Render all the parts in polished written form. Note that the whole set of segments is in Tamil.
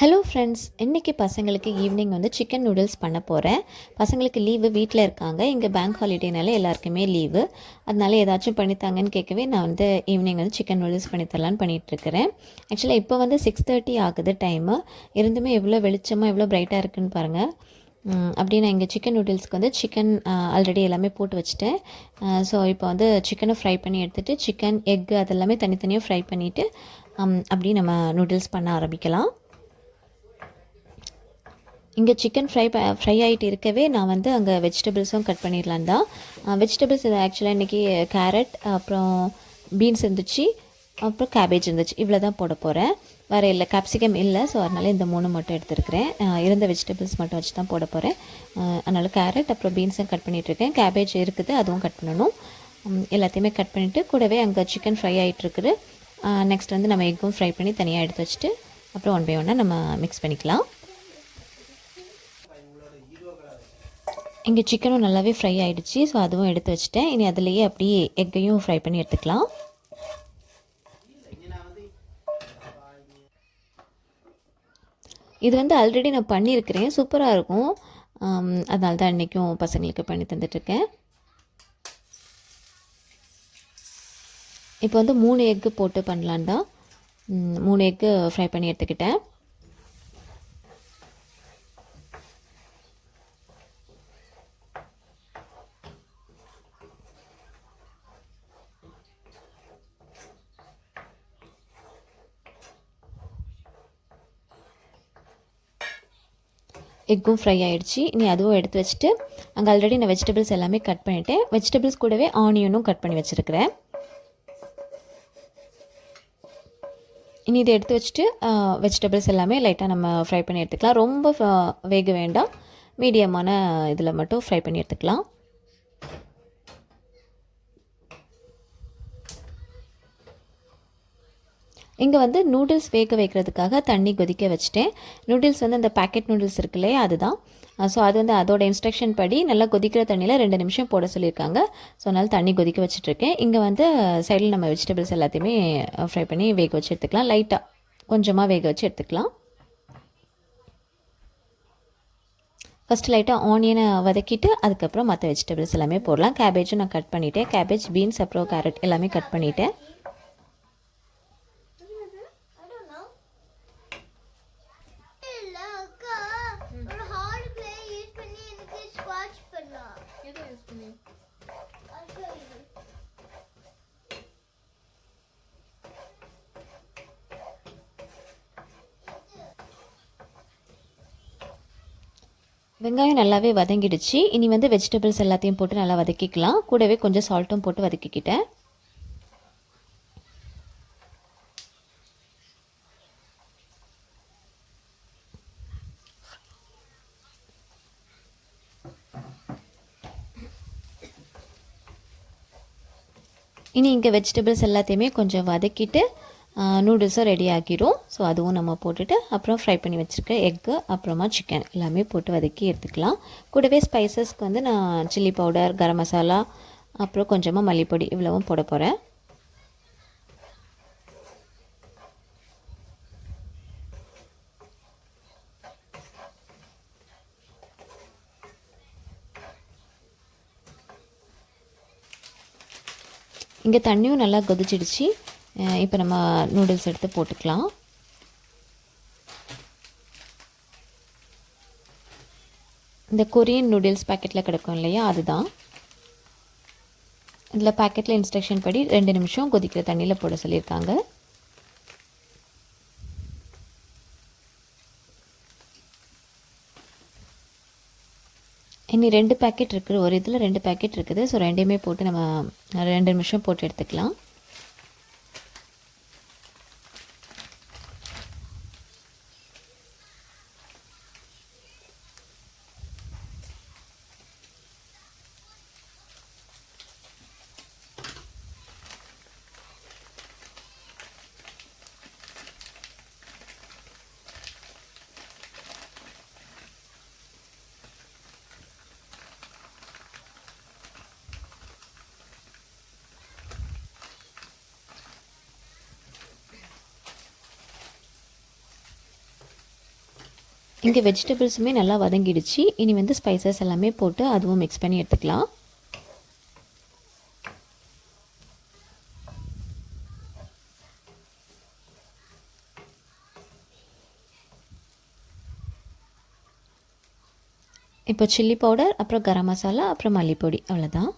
ஹலோ ஃப்ரெண்ட்ஸ், இன்றைக்கி பசங்களுக்கு ஈவினிங் வந்து சிக்கன் நூடுல்ஸ் பண்ண போகிறேன். பசங்களுக்கு லீவு, வீட்டில் இருக்காங்க. இங்கே பேங்க் ஹாலிடேனால எல்லாருக்குமே லீவு. அதனால ஏதாச்சும் பண்ணித்தாங்கன்னு கேட்கவே நான் வந்து ஈவினிங் வந்து சிக்கன் நூடுல்ஸ் பண்ணித்தரலான்னு பண்ணிகிட்ருக்கிறேன். ஆக்சுவலாக இப்போ வந்து 6:30 ஆகுது டைமு. இருந்துமே எவ்வளோ வெளிச்சமாக எவ்வளோ ப்ரைட்டாக இருக்குதுன்னு பாருங்கள். அப்படி நான் இங்கே சிக்கன் நூடுல்ஸ்க்கு வந்து சிக்கன் ஆல்ரெடி எல்லாமே போட்டு வச்சுட்டேன். ஸோ இப்போ வந்து சிக்கனை ஃப்ரை பண்ணி எடுத்துகிட்டு சிக்கன் எக்கு அதெல்லாமே தனித்தனியாக ஃப்ரை பண்ணிவிட்டு அப்படி நம்ம நூடுல்ஸ் பண்ண ஆரம்பிக்கலாம். இங்கே சிக்கன் ஃப்ரை ஆகிட்டு இருக்கவே நான் வந்து அங்கே வெஜிடபிள்ஸும் கட் பண்ணிடலாம் தான். வெஜிடபிள்ஸ் இது ஆக்சுவலாக இன்றைக்கி கேரட், அப்புறம் பீன்ஸ் இருந்துச்சு, அப்புறம் கேபேஜ் இருந்துச்சு. இவ்வளோ தான் போட போகிறேன். வேறு இல்லை, கேப்சிகம் இல்லை. ஸோ அதனால் இந்த 3 மட்டும் எடுத்துருக்கிறேன். இருந்த வெஜிடபிள்ஸ் மட்டும் வச்சு தான் போட போகிறேன். அதனால் கேரட் அப்புறம் பீன்ஸும் கட் பண்ணிகிட்ருக்கேன். கேபேஜ் இருக்குது, அதுவும் கட் பண்ணணும். எல்லாத்தையுமே கட் பண்ணிவிட்டு கூடவே அங்கே சிக்கன் ஃப்ரை ஆகிட்டுருக்குது. நெக்ஸ்ட் வந்து நம்ம எக்கும் ஃப்ரை பண்ணி தனியாக எடுத்து வச்சுட்டு அப்புறம் ஒன் பை ஒன்னாக நம்ம மிக்ஸ் பண்ணிக்கலாம். இங்கே சிக்கனும் நல்லாவே ஃப்ரை ஆகிடுச்சு. ஸோ அதுவும் எடுத்து வச்சுட்டேன். இனி அதிலேயே அப்படியே எக்கையும் ஃப்ரை பண்ணி எடுத்துக்கலாம். இது வந்து ஆல்ரெடி நான் பண்ணியிருக்கிறேன், சூப்பராக இருக்கும். அதனால தான் இன்றைக்கும் பசங்களுக்கு பண்ணி தந்துட்டுருக்கேன். இப்போ வந்து 3 எக்கு போட்டு பண்ணலான்டா. 3 எக்கு ஃப்ரை பண்ணி எடுத்துக்கிட்டேன். எக்கும் ஃப்ரை ஆகிடுச்சு. இனி அதுவும் எடுத்து வச்சுட்டு அங்கே ஆல்ரெடி நான் வெஜிடபிள்ஸ் எல்லாமே கட் பண்ணிவிட்டேன். வெஜிடபிள்ஸ் கூடவே ஆனியனும் கட் பண்ணி வச்சுருக்கிறேன். இனி இதை எடுத்து வச்சுட்டு வெஜிடபிள்ஸ் எல்லாமே லைட்டாக நம்ம ஃப்ரை பண்ணி எடுத்துக்கலாம். ரொம்ப வேக வேண்டாம், மீடியமான இதில் மட்டும் ஃப்ரை பண்ணி எடுத்துக்கலாம். இங்கே வந்து நூடுல்ஸ் வேக வைக்கிறதுக்காக தண்ணி கொதிக்க வச்சுட்டேன். நூடுல்ஸ் வந்து அந்த பேக்கெட் நூடுல்ஸ் இருக்கு இல்லையா, அதுதான். ஸோ அது வந்து அதோட இன்ஸ்ட்ரக்ஷன் படி நல்லா கொதிக்கிற தண்ணியில் 2 நிமிஷம் போட சொல்லியிருக்காங்க. ஸோ அதனால் தண்ணி கொதிக்க வச்சுட்ருக்கேன். இங்கே வந்து சைடில் நம்ம வெஜிடபிள்ஸ் எல்லாத்தையுமே ஃப்ரை பண்ணி வேக வச்சு எடுத்துக்கலாம். லைட்டாக கொஞ்சமாக வேக வச்சு எடுத்துக்கலாம். ஃபஸ்ட்டு லைட்டாக ஆனியனை வதக்கிட்டு அதுக்கப்புறம் மற்ற வெஜிடபிள்ஸ் எல்லாமே போடலாம். கேபேஜும் நான் கட் பண்ணிவிட்டேன். கேபேஜ், பீன்ஸ் அப்புறம் கேரட் எல்லாமே கட் பண்ணிவிட்டேன். வெங்காயம் நல்லாவே வதங்கிடுச்சு. இனி வந்து வெஜிடபிள்ஸ் எல்லாத்தையும் போட்டு நல்லா வதக்கிக்கலாம். கூடவே கொஞ்சம் சால்ட்டும் போட்டு வதக்கிக்கிட்டேன். இனி இங்கே வெஜிடபிள்ஸ் எல்லாத்தையுமே கொஞ்சம் வதக்கிட்டு நூடுல்ஸும் ரெடி ஆகிரும். ஸோ அதுவும் நம்ம போட்டுட்டு அப்புறம் ஃப்ரை பண்ணி வச்சுருக்க எக்கு அப்புறமா சிக்கன் எல்லாமே போட்டு வதக்கி எடுத்துக்கலாம். கூடவே ஸ்பைசஸ்க்கு வந்து நான் சில்லி பவுடர், கரம் மசாலா, அப்புறம் கொஞ்சமாக மல்லிப்பொடி இவ்வளவும் போட போகிறேன். இங்கே தண்ணியும் நல்லா கொதிச்சிடுச்சு. இப்போ நம்ம நூடுல்ஸ் எடுத்து போட்டுக்கலாம். இந்த கொரியன் நூடுல்ஸ் பேக்கெட்டில் கிடைக்கும் இல்லையா, அதுதான். இதில் பேக்கெட்டில் இன்ஸ்ட்ரக்ஷன் படி 2 நிமிஷம் கொதிக்கிற தண்ணியில் போட சொல்லியிருக்காங்க. இனி 2 பேக்கெட் இருக்குது. ஒரு இதில் 2 பேக்கெட் இருக்குது. ஸோ 2மே போட்டு நம்ம 2 நிமிஷம் போட்டு எடுத்துக்கலாம். இங்கே வெஜிடபிள்ஸுமே நல்லா வதங்கிடுச்சு. இனி வந்து ஸ்பைசஸ் எல்லாமே போட்டு அதுவும் மிக்ஸ் பண்ணி எடுத்துக்கலாம். இப்போ சில்லி பவுடர், அப்புறம் கரம் மசாலா, அப்புறம் மல்லிப்பொடி, அவ்வளோதான்.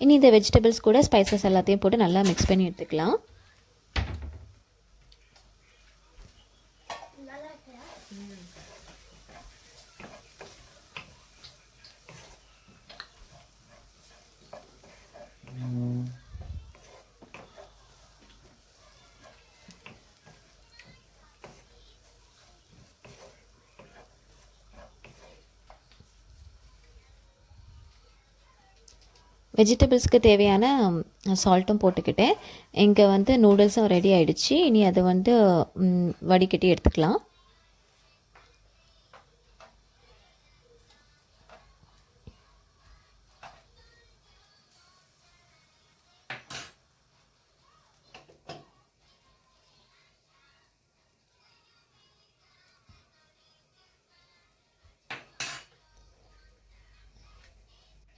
இனி இந்த வெஜிடபிள்ஸ் கூட ஸ்பைசஸ் எல்லாத்தையும் போட்டு நல்லா மிக்ஸ் பண்ணி எடுத்துக்கலாம். வெஜிடபிள்ஸ்க்கு தேவையான சால்ட்டும் போட்டுக்கிட்டேன். இங்கே வந்து நூடுல்ஸும் ரெடி ஆகிடுச்சு. இனி அதை வந்து வடிகட்டி எடுத்துக்கலாம்.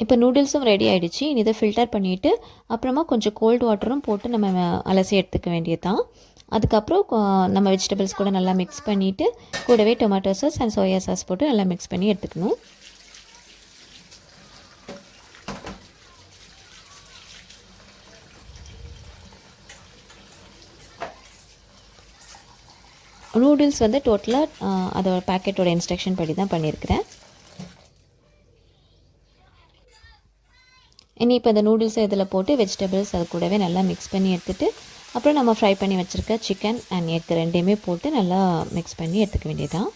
இப்போ நூடுல்ஸும் ரெடி ஆகிடுச்சு. இனி இதை ஃபில்டர் பண்ணிவிட்டு அப்புறமா கொஞ்சம் கோல்டு வாட்டரும் போட்டு நம்ம அலசி எடுத்துக்க வேண்டியது தான். அதுக்கப்புறம் நம்ம வெஜிடபிள்ஸ் கூட நல்லா மிக்ஸ் பண்ணிவிட்டு கூடவே tomato sauce and soya sauce போட்டு நல்லா மிக்ஸ் பண்ணி எடுத்துக்கணும். நூடுல்ஸ் வந்து டோட்டலாக அதோட பேக்கெட்டோட இன்ஸ்ட்ரக்ஷன் படி தான் பண்ணியிருக்கிறேன். இனி இப்போ இந்த நூடுல்ஸை இதில் போட்டு வெஜிடபிள்ஸ் அது கூடவே நல்லா மிக்ஸ் பண்ணி எடுத்துகிட்டு அப்புறம் நம்ம ஃப்ரை பண்ணி வச்சுருக்க சிக்கன் அண்ட் எக் ரெண்டையுமே போட்டு நல்லா மிக்ஸ் பண்ணி எடுத்துக்க வேண்டியதுதான்.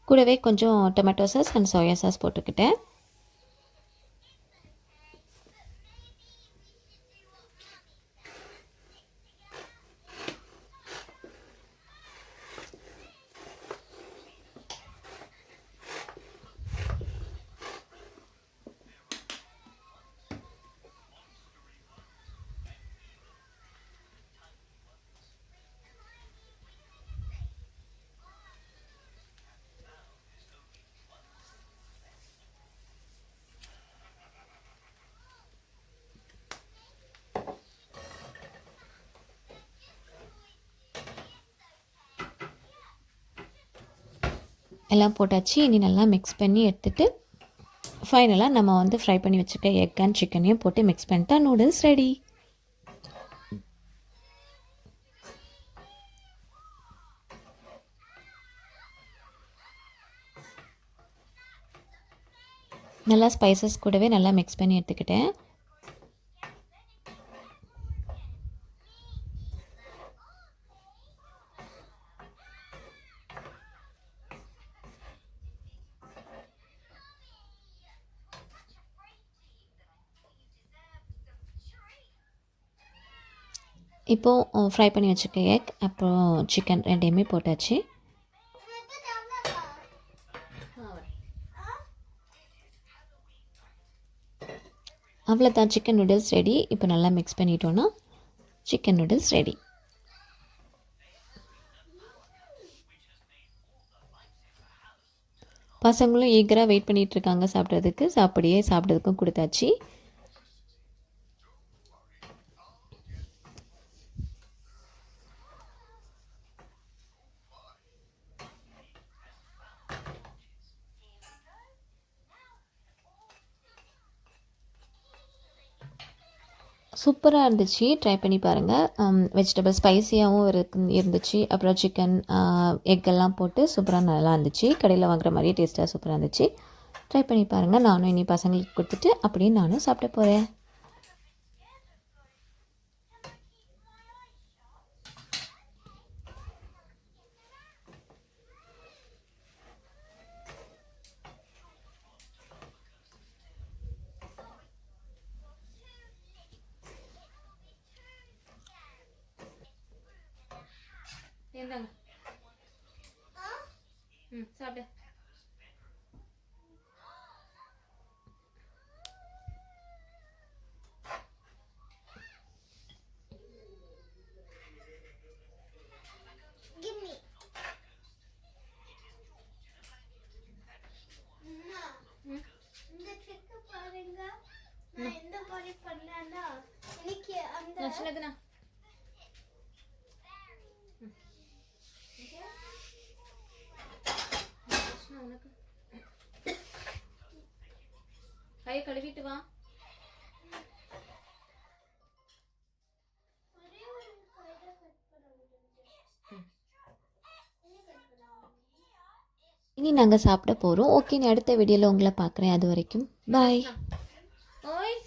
கூடவே கொஞ்சம் tomato sauce and soya sauce போட்டுக்கிட்டேன். எல்லாம் போட்டாச்சு. இனி நல்லா மிக்ஸ் பண்ணி எடுத்துகிட்டு ஃபைனலாக நம்ம வந்து ஃப்ரை பண்ணி வச்சுருக்க எக் அண்ட் சிக்கனையும் போட்டு மிக்ஸ் பண்ணிட்டா நூடுல்ஸ் ரெடி. நல்லா ஸ்பைசஸ் கூடவே நல்லா மிக்ஸ் பண்ணி எடுத்துக்கிட்டேன். இப்போது ஃப்ரை பண்ணி வச்சுருக்க எக் அப்புறம் சிக்கன் ரெண்டையுமே போட்டாச்சு. அவ்வளோதான், சிக்கன் நூடுல்ஸ் ரெடி. இப்போ நல்லா மிக்ஸ் பண்ணிட்டோன்னா சிக்கன் நூடுல்ஸ் ரெடி. பசங்களும் ஈகராக வெயிட் பண்ணிகிட்ருக்காங்க சாப்பிட்றதுக்கு. அப்படியே சாப்பிட்றதுக்கும் கொடுத்தாச்சு. சூப்பராக இருந்துச்சு, ட்ரை பண்ணி பாருங்கள். வெஜிடபிள் ஸ்பைஸியாகவும் இருந்துச்சு. அப்புறம் சிக்கன் எக்கெல்லாம் போட்டு சூப்பராக நல்லா இருந்துச்சு. கடையில் வாங்குற மாதிரியே டேஸ்ட்டாக சூப்பராக இருந்துச்சு. ட்ரை பண்ணி பாருங்கள். நானும் இனி பசங்களுக்கு கொடுத்துட்டு அப்படியே நானும் சாப்பிட போகிறேன். என்னங்க சாப்பிடு. சின்னதுண்ணா உனக்கு கையை கழுவிட்டு வா. இனி நாங்கள் சாப்பிட போகிறோம். ஓகே, நீ அடுத்த வீடியோவில் உங்களை பார்க்குறேன். அது வரைக்கும் பாய். ஓய்.